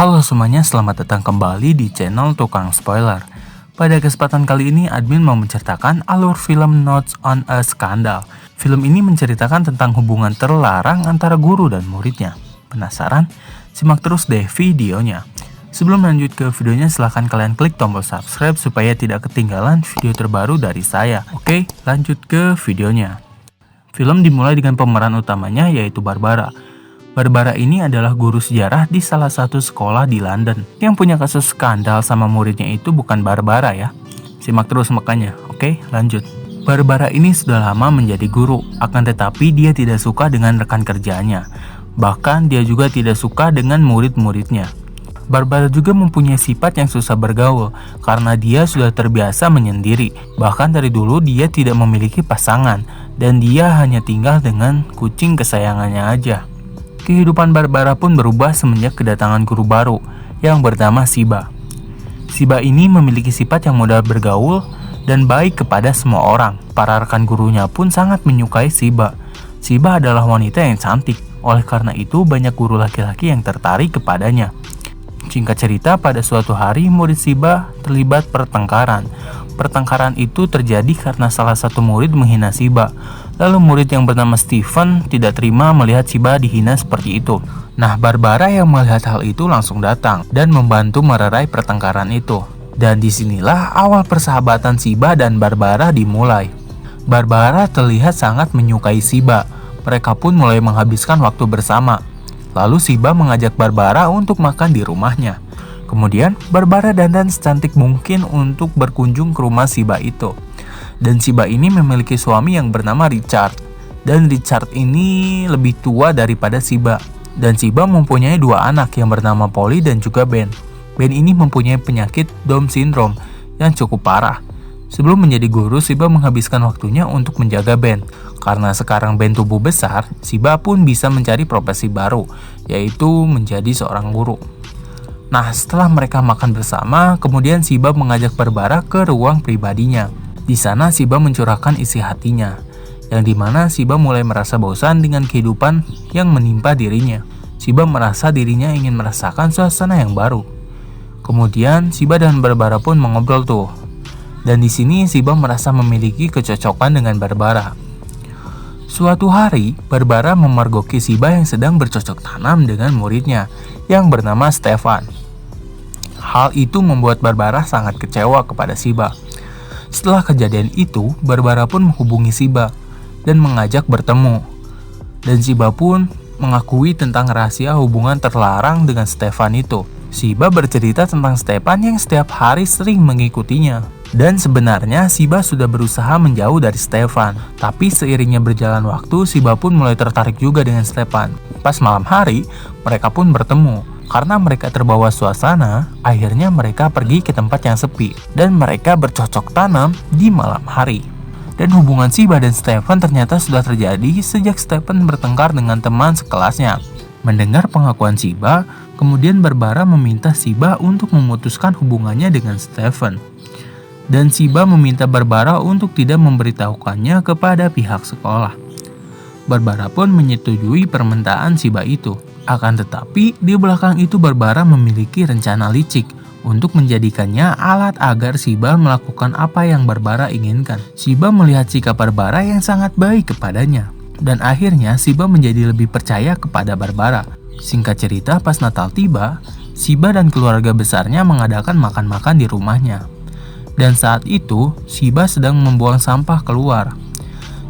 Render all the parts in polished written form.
Halo semuanya, selamat datang kembali di channel Tukang Spoiler. Pada kesempatan kali ini, admin mau menceritakan alur film Notes on a Scandal. Film ini menceritakan tentang hubungan terlarang antara guru dan muridnya. Penasaran? Simak terus deh videonya. Sebelum lanjut ke videonya, silahkan kalian klik tombol subscribe supaya tidak ketinggalan video terbaru dari saya. Oke, lanjut ke videonya. Film dimulai dengan pemeran utamanya yaitu Barbara. Barbara ini adalah guru sejarah di salah satu sekolah di London. Yang punya kasus skandal sama muridnya itu bukan Barbara ya. Simak terus makanya. Oke, lanjut. Barbara ini sudah lama menjadi guru, akan tetapi dia tidak suka dengan rekan kerjanya. Bahkan dia juga tidak suka dengan murid-muridnya. Barbara juga mempunyai sifat yang susah bergaul karena dia sudah terbiasa menyendiri. Bahkan dari dulu dia tidak memiliki pasangan dan dia hanya tinggal dengan kucing kesayangannya aja. Kehidupan Barbara pun berubah semenjak kedatangan guru baru yang bernama Shiba. Shiba ini memiliki sifat yang mudah bergaul dan baik kepada semua orang. Para rekan gurunya pun sangat menyukai Shiba. Shiba adalah wanita yang cantik, oleh karena itu banyak guru laki-laki yang tertarik kepadanya. Singkat cerita, pada suatu hari murid Shiba terlibat pertengkaran. Pertengkaran itu terjadi karena salah satu murid menghina Shiba. Lalu murid yang bernama Stephen tidak terima melihat Shiba dihina seperti itu. Nah, Barbara yang melihat hal itu langsung datang dan membantu melerai pertengkaran itu. Dan disinilah awal persahabatan Shiba dan Barbara dimulai. Barbara terlihat sangat menyukai Shiba. Mereka pun mulai menghabiskan waktu bersama. Lalu Shiba mengajak Barbara untuk makan di rumahnya. Kemudian Barbara dandan secantik mungkin untuk berkunjung ke rumah Shiba itu. Dan Shiba ini memiliki suami yang bernama Richard. Dan Richard ini lebih tua daripada Shiba. Dan Shiba mempunyai dua anak yang bernama Polly dan juga Ben. Ben ini mempunyai penyakit Down syndrome yang cukup parah. Sebelum menjadi guru, Shiba menghabiskan waktunya untuk menjaga Ben. Karena sekarang Ben tumbuh besar, Shiba pun bisa mencari profesi baru, yaitu menjadi seorang guru. Nah, setelah mereka makan bersama, kemudian Shiba mengajak Barbara ke ruang pribadinya. Di sana Shiba mencurahkan isi hatinya, yang dimana Shiba mulai merasa bosan dengan kehidupan yang menimpa dirinya. Shiba merasa dirinya ingin merasakan suasana yang baru. Kemudian Shiba dan Barbara pun mengobrol tuh. Dan di sini Shiba merasa memiliki kecocokan dengan Barbara. Suatu hari, Barbara memergoki Shiba yang sedang bercocok tanam dengan muridnya yang bernama Stefan. Hal itu membuat Barbara sangat kecewa kepada Shiba. Setelah kejadian itu, Barbara pun menghubungi Shiba dan mengajak bertemu. Dan Shiba pun mengakui tentang rahasia hubungan terlarang dengan Stefan itu. Shiba bercerita tentang Stefan yang setiap hari sering mengikutinya. Dan sebenarnya Shiba sudah berusaha menjauh dari Stefan. Tapi seiringnya berjalan waktu, Shiba pun mulai tertarik juga dengan Stefan. Pas malam hari, mereka pun bertemu. Karena mereka terbawa suasana, akhirnya mereka pergi ke tempat yang sepi. Dan mereka bercocok tanam di malam hari. Dan hubungan Shiba dan Stefan ternyata sudah terjadi sejak Stefan bertengkar dengan teman sekelasnya. Mendengar pengakuan Shiba, kemudian Barbara meminta Shiba untuk memutuskan hubungannya dengan Stefan. Dan Shiba meminta Barbara untuk tidak memberitahukannya kepada pihak sekolah. Barbara pun menyetujui permintaan Shiba itu. Akan tetapi, di belakang itu Barbara memiliki rencana licik untuk menjadikannya alat agar Shiba melakukan apa yang Barbara inginkan. Shiba melihat sikap Barbara yang sangat baik kepadanya. Dan akhirnya Shiba menjadi lebih percaya kepada Barbara. Singkat cerita, pas Natal tiba, Shiba dan keluarga besarnya mengadakan makan-makan di rumahnya. Dan saat itu, Shiba sedang membuang sampah keluar.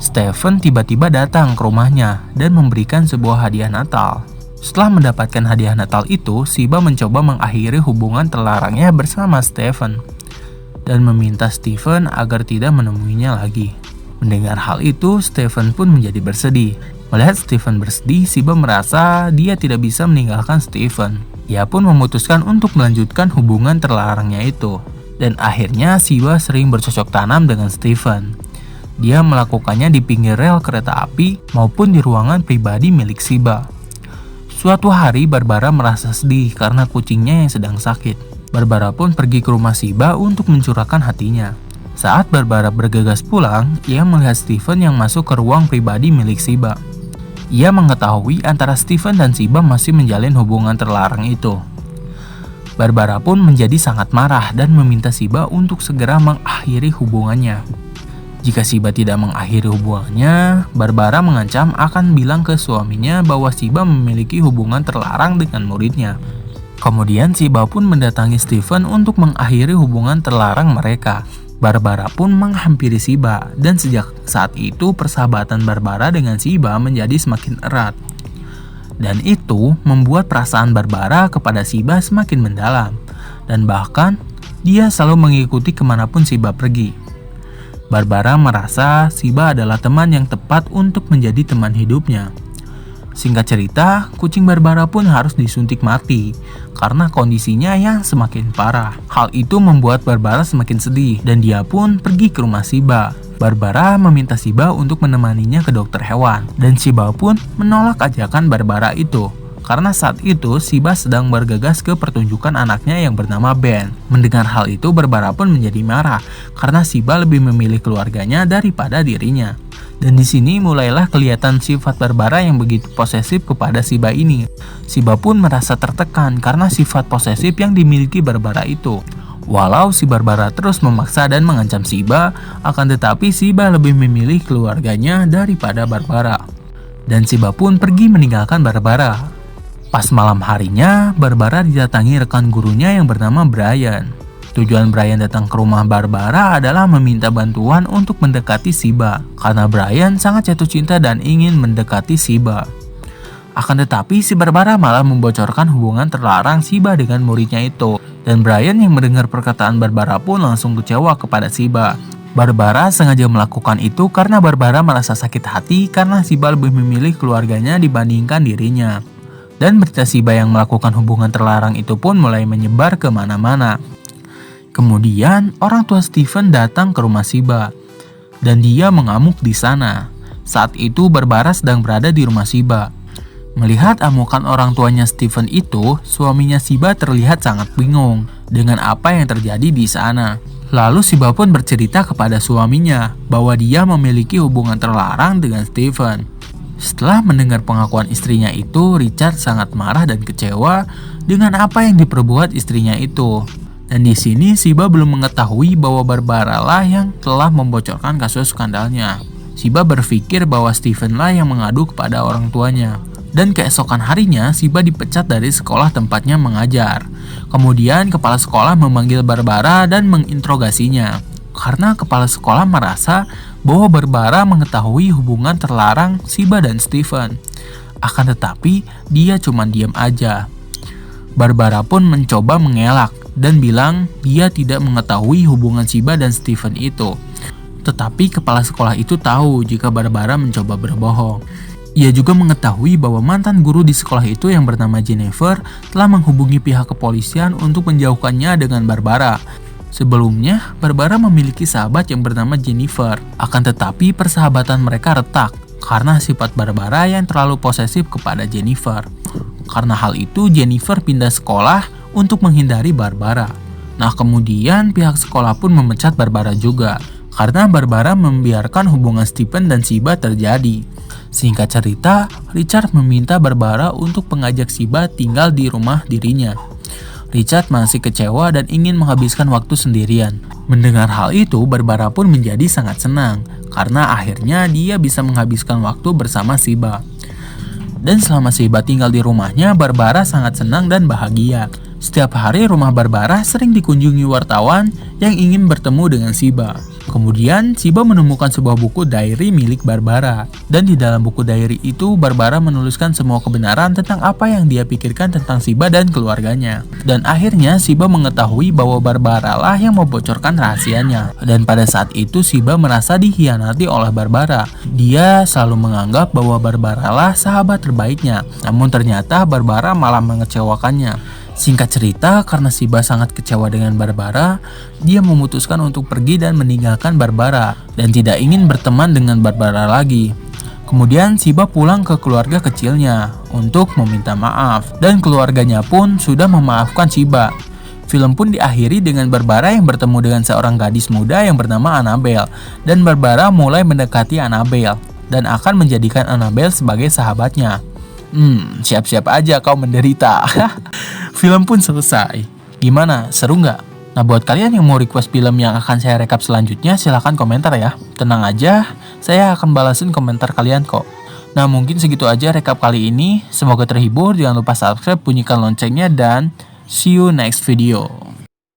Stephen tiba-tiba datang ke rumahnya dan memberikan sebuah hadiah Natal. Setelah mendapatkan hadiah Natal itu, Shiba mencoba mengakhiri hubungan terlarangnya bersama Stephen dan meminta Stephen agar tidak menemuinya lagi. Mendengar hal itu, Stephen pun menjadi bersedih. Melihat Stephen bersedih, Shiba merasa dia tidak bisa meninggalkan Stephen. Ia pun memutuskan untuk melanjutkan hubungan terlarangnya itu. Dan akhirnya Shiba sering bercocok tanam dengan Stephen. Dia melakukannya di pinggir rel kereta api maupun di ruangan pribadi milik Shiba. Suatu hari Barbara merasa sedih karena kucingnya yang sedang sakit. Barbara pun pergi ke rumah Shiba untuk mencurahkan hatinya. Saat Barbara bergegas pulang, ia melihat Stephen yang masuk ke ruang pribadi milik Shiba. Ia mengetahui antara Stephen dan Shiba masih menjalin hubungan terlarang itu. Barbara pun menjadi sangat marah dan meminta Shiba untuk segera mengakhiri hubungannya. Jika Shiba tidak mengakhiri hubungannya, Barbara mengancam akan bilang ke suaminya bahwa Shiba memiliki hubungan terlarang dengan muridnya. Kemudian Shiba pun mendatangi Steven untuk mengakhiri hubungan terlarang mereka. Barbara pun menghampiri Shiba, dan sejak saat itu persahabatan Barbara dengan Shiba menjadi semakin erat. Dan itu membuat perasaan Barbara kepada Shiba semakin mendalam, dan bahkan dia selalu mengikuti kemanapun Shiba pergi. Barbara merasa Shiba adalah teman yang tepat untuk menjadi teman hidupnya. Singkat cerita, kucing Barbara pun harus disuntik mati karena kondisinya yang semakin parah. Hal itu membuat Barbara semakin sedih, dan dia pun pergi ke rumah Shiba. Barbara meminta Shiba untuk menemaninya ke dokter hewan, dan Shiba pun menolak ajakan Barbara itu. Karena saat itu Shiba sedang bergegas ke pertunjukan anaknya yang bernama Ben. Mendengar hal itu, Barbara pun menjadi marah karena Shiba lebih memilih keluarganya daripada dirinya. Dan di sini mulailah kelihatan sifat Barbara yang begitu posesif kepada Shiba ini. Shiba pun merasa tertekan karena sifat posesif yang dimiliki Barbara itu. Walau si Barbara terus memaksa dan mengancam Shiba, akan tetapi Shiba lebih memilih keluarganya daripada Barbara. Dan Shiba pun pergi meninggalkan Barbara. Pas malam harinya, Barbara didatangi rekan gurunya yang bernama Brian. Tujuan Brian datang ke rumah Barbara adalah meminta bantuan untuk mendekati Shiba, karena Brian sangat jatuh cinta dan ingin mendekati Shiba. Akan tetapi si Barbara malah membocorkan hubungan terlarang Shiba dengan muridnya itu. Dan Brian yang mendengar perkataan Barbara pun langsung kecewa kepada Shiba. Barbara sengaja melakukan itu karena Barbara merasa sakit hati karena Shiba lebih memilih keluarganya dibandingkan dirinya. Dan berita Shiba yang melakukan hubungan terlarang itu pun mulai menyebar kemana-mana. Kemudian orang tua Steven datang ke rumah Shiba, dan dia mengamuk di sana. Saat itu Barbara sedang berada di rumah Shiba. Melihat amukan orang tuanya Steven itu, suaminya Shiba terlihat sangat bingung dengan apa yang terjadi di sana. Lalu Shiba pun bercerita kepada suaminya bahwa dia memiliki hubungan terlarang dengan Steven. Setelah mendengar pengakuan istrinya itu, Richard sangat marah dan kecewa dengan apa yang diperbuat istrinya itu. Dan di sini Shiba belum mengetahui bahwa Barbara lah yang telah membocorkan kasus skandalnya. Shiba berpikir bahwa Steven lah yang mengadu kepada orang tuanya. Dan keesokan harinya, Shiba dipecat dari sekolah tempatnya mengajar. Kemudian kepala sekolah memanggil Barbara dan menginterogasinya. Karena kepala sekolah merasa bahwa Barbara mengetahui hubungan terlarang Shiba dan Steven. Akan tetapi, dia cuma diam aja. Barbara pun mencoba mengelak dan bilang dia tidak mengetahui hubungan Shiba dan Steven itu. Tetapi kepala sekolah itu tahu jika Barbara mencoba berbohong. Ia juga mengetahui bahwa mantan guru di sekolah itu yang bernama Jennifer telah menghubungi pihak kepolisian untuk menjauhkannya dengan Barbara. Sebelumnya, Barbara memiliki sahabat yang bernama Jennifer. Akan tetapi persahabatan mereka retak karena sifat Barbara yang terlalu posesif kepada Jennifer. Karena hal itu, Jennifer pindah sekolah untuk menghindari Barbara. Nah, kemudian pihak sekolah pun memecat Barbara juga karena Barbara membiarkan hubungan Steven dan Shiba terjadi. Singkat cerita, Richard meminta Barbara untuk mengajak Shiba tinggal di rumah dirinya. Richard masih kecewa dan ingin menghabiskan waktu sendirian. Mendengar hal itu, Barbara pun menjadi sangat senang karena akhirnya dia bisa menghabiskan waktu bersama Shiba. Dan selama Shiba tinggal di rumahnya, Barbara sangat senang dan bahagia. Setiap hari rumah Barbara sering dikunjungi wartawan yang ingin bertemu dengan Shiba. Kemudian Shiba menemukan sebuah buku diary milik Barbara. Dan di dalam buku diary itu Barbara menuliskan semua kebenaran tentang apa yang dia pikirkan tentang Shiba dan keluarganya. Dan akhirnya Shiba mengetahui bahwa Barbara lah yang membocorkan rahasianya. Dan pada saat itu Shiba merasa dikhianati oleh Barbara. Dia selalu menganggap bahwa Barbara lah sahabat terbaiknya. Namun ternyata Barbara malah mengecewakannya. Singkat cerita, karena Shiba sangat kecewa dengan Barbara, dia memutuskan untuk pergi dan meninggalkan Barbara dan tidak ingin berteman dengan Barbara lagi. Kemudian Shiba pulang ke keluarga kecilnya untuk meminta maaf dan keluarganya pun sudah memaafkan Shiba. Film pun diakhiri dengan Barbara yang bertemu dengan seorang gadis muda yang bernama Annabelle dan Barbara mulai mendekati Annabelle dan akan menjadikan Annabelle sebagai sahabatnya. Siap-siap aja kau menderita. Film pun selesai. Gimana? Seru nggak? Nah, buat kalian yang mau request film yang akan saya rekap selanjutnya, silahkan komentar ya. Tenang aja, saya akan balasin komentar kalian kok. Nah, mungkin segitu aja rekap kali ini. Semoga terhibur, jangan lupa subscribe, bunyikan loncengnya, dan see you next video.